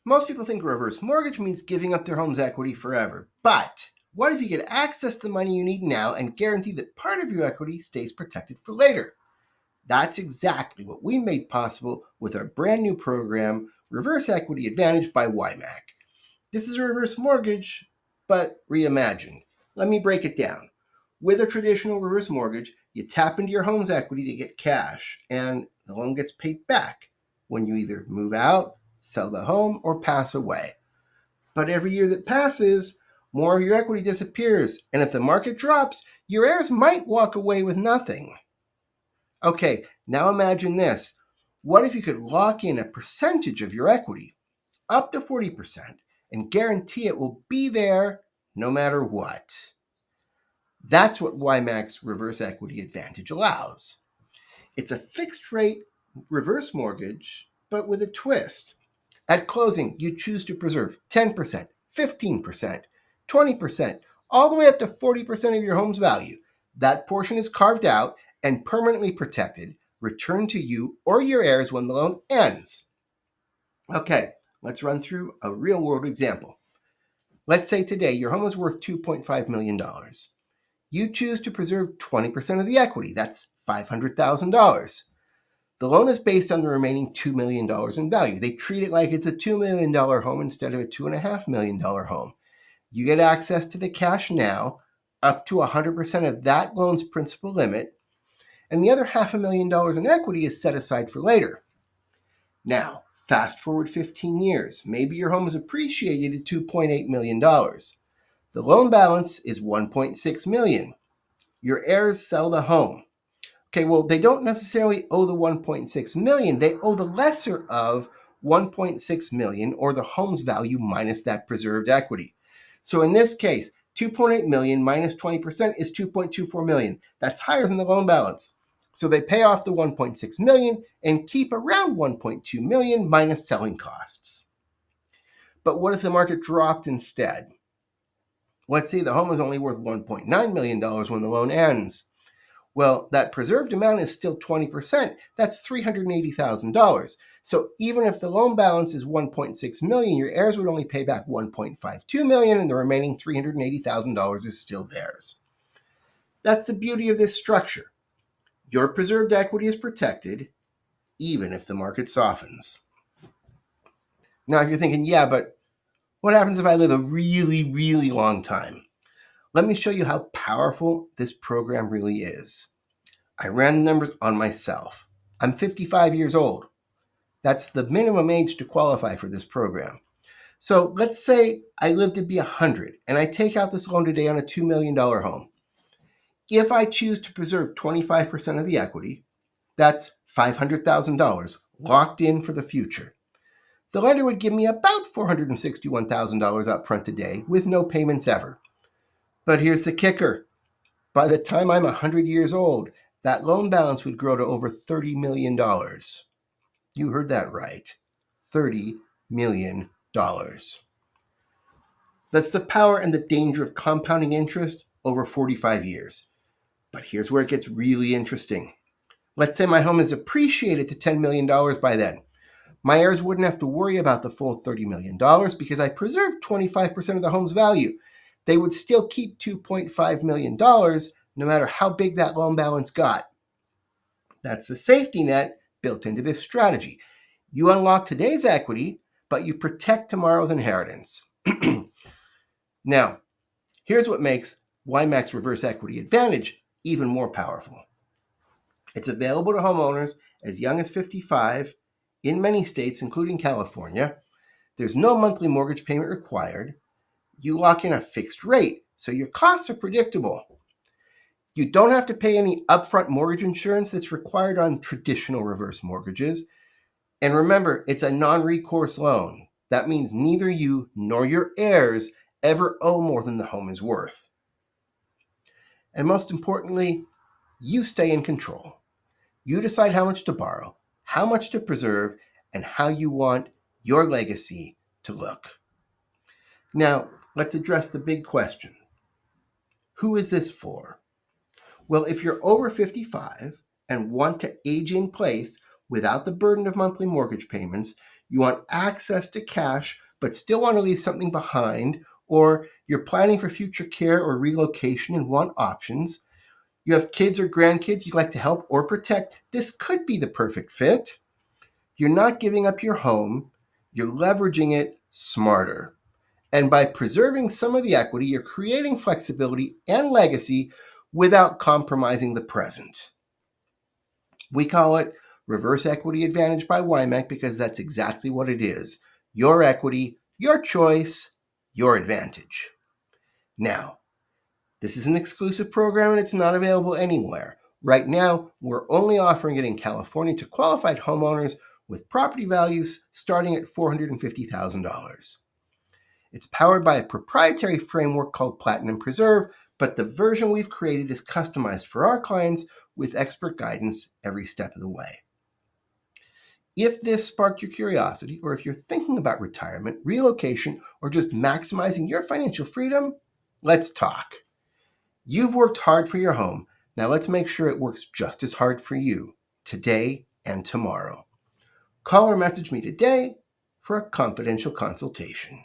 Most people think reverse mortgage means giving up their home's equity forever. But what if you get access to the money you need now and guarantee that part of your equity stays protected for later? That's exactly what we made possible with our brand new program, Reverse Equity Advantage by Wymac. This is a reverse mortgage, but reimagined. Let me break it down. With a traditional reverse mortgage, you tap into your home's equity to get cash, and the loan gets paid back when you either move out, sell the home, or pass away. But every year that passes, more of your equity disappears, and if the market drops, your heirs might walk away with nothing. Okay, now imagine this. What if you could lock in a percentage of your equity, up to 40%, and guarantee it will be there no matter what? That's what Wymac's Reverse Equity Advantage allows. It's a fixed rate reverse mortgage, but with a twist. At closing, you choose to preserve 10%, 15%, 20%, all the way up to 40% of your home's value. That portion is carved out and permanently protected, returned to you or your heirs when the loan ends. Okay, let's run through a real world example. Let's say today your home is worth $2.5 million. You choose to preserve 20% of the equity. That's $500,000. The loan is based on the remaining $2 million in value. They treat it like it's a $2 million home instead of a $2.5 million home. You get access to the cash now, up to 100% of that loan's principal limit, and the other $500,000 in equity is set aside for later. Now, fast forward 15 years. Maybe your home is appreciated at $2.8 million. The loan balance is $1.6 million. Your heirs sell the home. Okay, well, they don't necessarily owe the $1.6 million. They owe the lesser of $1.6 million, or the home's value minus that preserved equity. So in this case, $2.8 million minus 20% is $2.24 million. That's higher than the loan balance. So they pay off the $1.6 million and keep around $1.2 million minus selling costs. But what if the market dropped instead? Let's say the home is only worth $1.9 million when the loan ends. Well, that preserved amount is still 20%. That's $380,000. So even if the loan balance is $1.6 million, your heirs would only pay back $1.52 million, and the remaining $380,000 is still theirs. That's the beauty of this structure. Your preserved equity is protected, even if the market softens. Now, if you're thinking, yeah, but what happens if I live a really, really long time? Let me show you how powerful this program really is. I ran the numbers on myself. I'm 55 years old. That's the minimum age to qualify for this program. So let's say I live to be 100 and I take out this loan today on a $2 million home. If I choose to preserve 25% of the equity, that's $500,000 locked in for the future. The lender would give me about $461,000 up front today with no payments ever. But here's the kicker. By the time I'm 100 years old, that loan balance would grow to over $30 million. You heard that right. $30 million. That's the power and the danger of compounding interest over 45 years. But here's where it gets really interesting. Let's say my home is appreciated to $10 million by then. My heirs wouldn't have to worry about the full $30 million because I preserved 25% of the home's value. They would still keep $2.5 million no matter how big that loan balance got. That's the safety net built into this strategy. You unlock today's equity, but you protect tomorrow's inheritance. Now, here's what makes Wymac's Reverse Equity Advantage even more powerful. It's available to homeowners as young as 55 in many states, including California. There's no monthly mortgage payment required. You lock in a fixed rate, so your costs are predictable. You don't have to pay any upfront mortgage insurance that's required on traditional reverse mortgages. And remember, it's a non-recourse loan. That means neither you nor your heirs ever owe more than the home is worth. And most importantly, you stay in control. You decide how much to borrow, how much to preserve, and how you want your legacy to look. Now, let's address the big question. Who is this for? Well, if you're over 55 and want to age in place without the burden of monthly mortgage payments, you want access to cash but still want to leave something behind, or you're planning for future care or relocation and want options, you have kids or grandkids you'd like to help or protect, this could be the perfect fit. You're not giving up your home, you're leveraging it smarter. And by preserving some of the equity, you're creating flexibility and legacy without compromising the present. We call it reverse equity advantage by Wymac because that's exactly what it is. Your equity, your choice, your advantage. Now, this is an exclusive program and it's not available anywhere. Right now, we're only offering it in California to qualified homeowners with property values starting at $450,000. It's powered by a proprietary framework called Platinum Preserve, but the version we've created is customized for our clients with expert guidance every step of the way. If this sparked your curiosity, or if you're thinking about retirement, relocation, or just maximizing your financial freedom, let's talk. You've worked hard for your home. Now let's make sure it works just as hard for you today and tomorrow. Call or message me today for a confidential consultation.